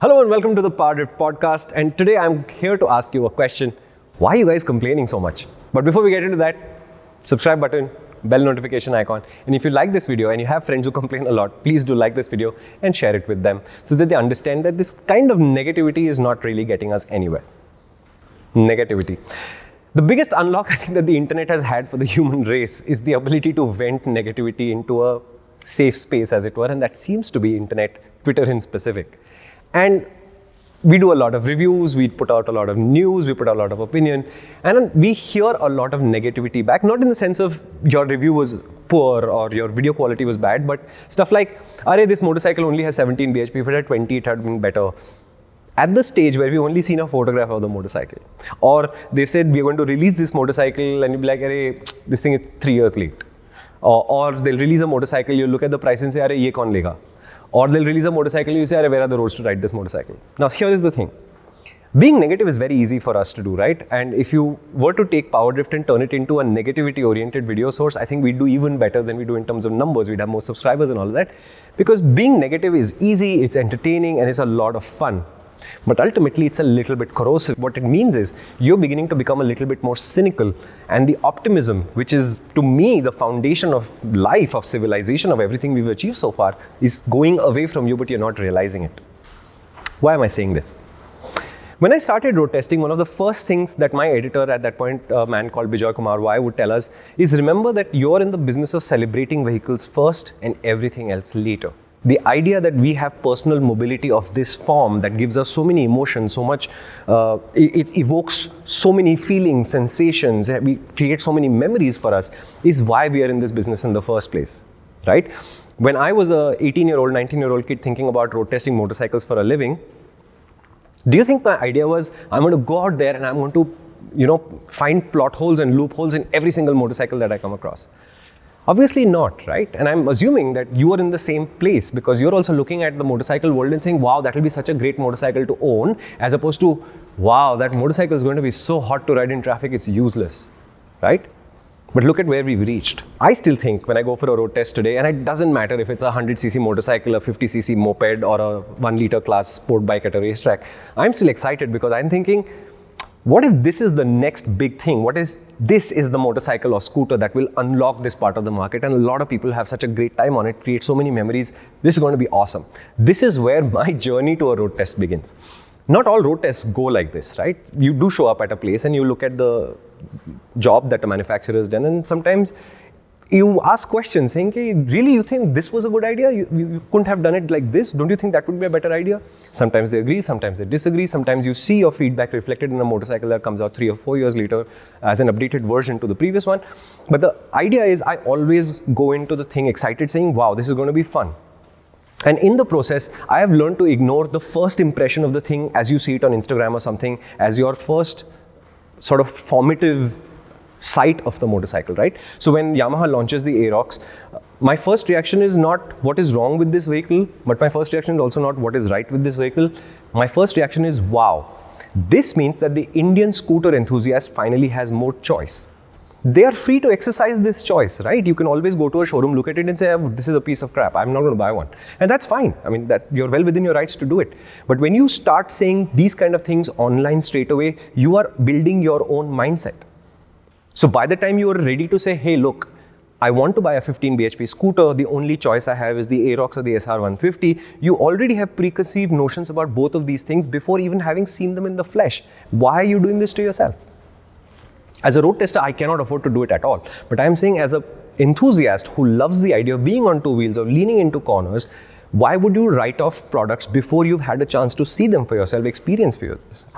Hello and welcome to the PowerDrift podcast. And today I'm here to ask you a question. Why are you guys complaining so much? But before we get into that, subscribe button, bell notification icon. And if you like this video and you have friends who complain a lot, please do like this video and share it with them so that they understand that this kind of negativity is not really getting us anywhere. Negativity. The biggest unlock I think that the internet has had for the human race is the ability to vent negativity into a safe space, as it were, and that seems to be internet, Twitter in specific. And we do a lot of reviews, we put out a lot of news, we put out a lot of opinion, and we hear a lot of negativity back, not in the sense of your review was poor or your video quality was bad, but stuff like, "Arey, this motorcycle only has 17 bhp, if it had 20, it had been better." At the stage where we've only seen a photograph of the motorcycle, or they said we're going to release this motorcycle, and you'll be like, "Arey, this thing is 3 years late." Or they'll release a motorcycle, you look at the price and say, "Arey, ye kaun lega?" Or they'll release a motorcycle, you say, "Arey, where are the roads to ride this motorcycle?" Now, here is the thing. Being negative is very easy for us to do, right? And if you were to take PowerDrift and turn it into a negativity-oriented video source, I think we'd do even better than we do in terms of numbers. We'd have more subscribers and all of that. Because being negative is easy, it's entertaining, and it's a lot of fun. But ultimately, it's a little bit corrosive. What it means is you're beginning to become a little bit more cynical. And the optimism, which is, to me, the foundation of life, of civilization, of everything we've achieved so far, is going away from you, but you're not realizing it. Why am I saying this? When I started road testing, one of the first things that my editor at that point, a man called Bijoy Kumar Wai, would tell us is, remember that you're in the business of celebrating vehicles first and everything else later. The idea that we have personal mobility of this form that gives us so many emotions, so much, it evokes so many feelings, sensations, we create so many memories for us, is why we are in this business in the first place, right? When I was a 18-year-old, 19-year-old kid thinking about road testing motorcycles for a living, do you think my idea was, I'm going to go out there and I'm going to, find plot holes and loopholes in every single motorcycle that I come across? Obviously not, right? And I'm assuming that you are in the same place because you're also looking at the motorcycle world and saying, wow, that will be such a great motorcycle to own, as opposed to, wow, that motorcycle is going to be so hot to ride in traffic, it's useless, right? But look at where we've reached. I still think when I go for a road test today, and it doesn't matter if it's a 100cc motorcycle, a 50cc moped, or a 1-liter class sport bike at a racetrack, I'm still excited because I'm thinking, what if this is the next big thing? This is the motorcycle or scooter that will unlock this part of the market, and a lot of people have such a great time on it, create so many memories. This is going to be awesome. This is where my journey to a road test begins. Not all road tests go like this, right? You do show up at a place and you look at the job that a manufacturer has done, and sometimes you ask questions saying, "Hey, really, you think this was a good idea? You couldn't have done it like this? Don't you think that would be a better idea?" Sometimes they agree, sometimes they disagree. Sometimes you see your feedback reflected in a motorcycle that comes out 3 or 4 years later as an updated version to the previous one. But the idea is I always go into the thing excited saying, wow, this is going to be fun. And in the process, I have learned to ignore the first impression of the thing as you see it on Instagram or something as your first sort of formative sight of the motorcycle, right? So when Yamaha launches the Aerox, my first reaction is not what is wrong with this vehicle, but my first reaction is also not what is right with this vehicle. My first reaction is, wow, this means that the Indian scooter enthusiast finally has more choice. They are free to exercise this choice, right? You can always go to a showroom, look at it and say, oh, this is a piece of crap, I'm not going to buy one. And that's fine. I mean, that you're well within your rights to do it. But when you start saying these kind of things online straight away, you are building your own mindset. So by the time you are ready to say, hey, look, I want to buy a 15 bhp scooter, the only choice I have is the Aerox or the SR150, you already have preconceived notions about both of these things before even having seen them in the flesh. Why are you doing this to yourself? As a road tester, I cannot afford to do it at all. But I'm saying as an enthusiast who loves the idea of being on two wheels or leaning into corners, why would you write off products before you've had a chance to see them for yourself, experience for yourself?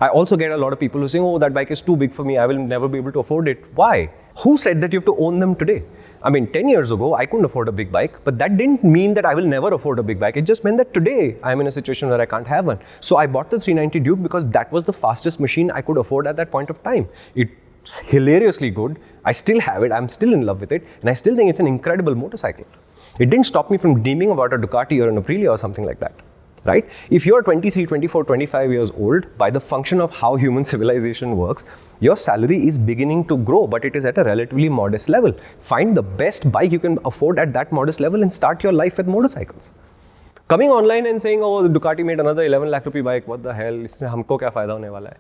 I also get a lot of people who say, oh, that bike is too big for me, I will never be able to afford it. Why? Who said that you have to own them today? I mean, 10 years ago, I couldn't afford a big bike, but that didn't mean that I will never afford a big bike. It just meant that today I'm in a situation where I can't have one. So I bought the 390 Duke because that was the fastest machine I could afford at that point of time. It's hilariously good. I still have it. I'm still in love with it. And I still think it's an incredible motorcycle. It didn't stop me from dreaming about a Ducati or an Aprilia or something like that. Right? If you're 23, 24, 25 years old, by the function of how human civilization works, your salary is beginning to grow, but it is at a relatively modest level. Find the best bike you can afford at that modest level and start your life with motorcycles. Coming online and saying, oh, Ducati made another 11 lakh rupee bike, what the hell, इसमें हमको क्या फ़ायदा होने वाला है?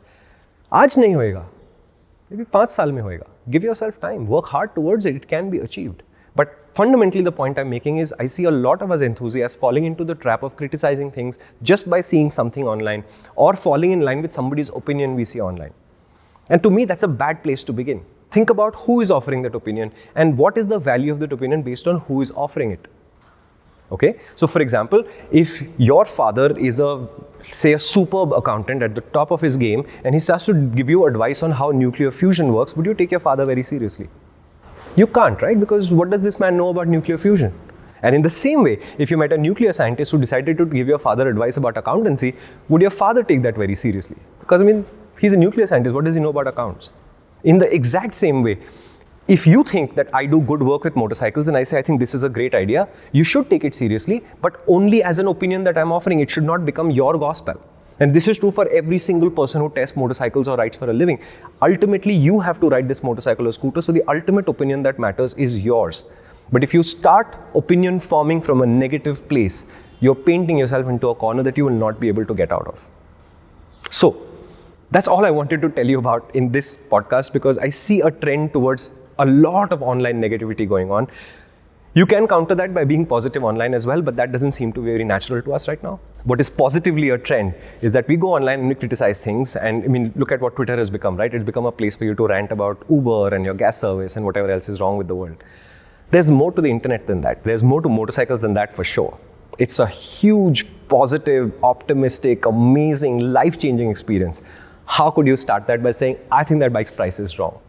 आज नहीं होएगा, maybe 5 साल में होएगा. Give yourself time, work hard towards it, it can be achieved. But fundamentally the point I'm making is I see a lot of us enthusiasts falling into the trap of criticizing things just by seeing something online or falling in line with somebody's opinion we see online. And to me, that's a bad place to begin. Think about who is offering that opinion and what is the value of that opinion based on who is offering it. Okay, so for example, if your father is say a superb accountant at the top of his game and he starts to give you advice on how nuclear fusion works, would you take your father very seriously? You can't, right? Because what does this man know about nuclear fusion? And in the same way, if you met a nuclear scientist who decided to give your father advice about accountancy, would your father take that very seriously? Because I mean, he's a nuclear scientist, what does he know about accounts? In the exact same way, if you think that I do good work with motorcycles and I say I think this is a great idea, you should take it seriously, but only as an opinion that I'm offering. It should not become your gospel. And this is true for every single person who tests motorcycles or rides for a living. Ultimately, you have to ride this motorcycle or scooter, so the ultimate opinion that matters is yours. But if you start opinion forming from a negative place, you're painting yourself into a corner that you will not be able to get out of. So, that's all I wanted to tell you about in this podcast, because I see a trend towards a lot of online negativity going on. You can counter that by being positive online as well, but that doesn't seem to be very natural to us right now. What is positively a trend is that we go online and we criticize things, and I mean, look at what Twitter has become, right? It's become a place for you to rant about Uber and your gas service and whatever else is wrong with the world. There's more to the internet than that. There's more to motorcycles than that for sure. It's a huge, positive, optimistic, amazing, life-changing experience. How could you start that by saying, I think that bike's price is wrong?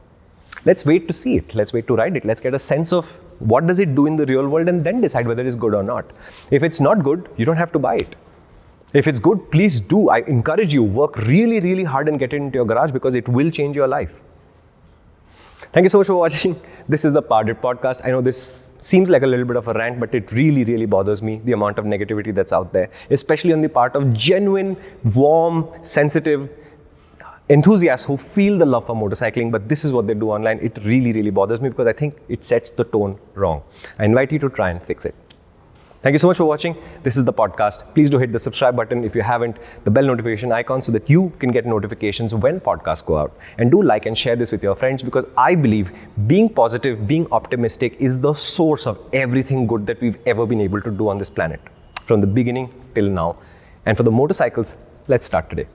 Let's wait to see it. Let's wait to ride it. Let's get a sense of what does it do in the real world and then decide whether it's good or not. If it's not good, you don't have to buy it. If it's good, please do. I encourage you, work really, really hard and get it into your garage, because it will change your life. Thank you so much for watching. This is the PowerDrift podcast. I know this seems like a little bit of a rant, but it really, really bothers me, the amount of negativity that's out there, especially on the part of genuine, warm, sensitive enthusiasts who feel the love for motorcycling, but this is what they do online. It really, really bothers me because I think it sets the tone wrong. I invite you to try and fix it. Thank you so much for watching. This is the podcast. Please do hit the subscribe button if you haven't, the bell notification icon, so that you can get notifications when podcasts go out. And do like and share this with your friends, because I believe being positive, being optimistic is the source of everything good that we've ever been able to do on this planet, from the beginning till now. And for the motorcycles, let's start today.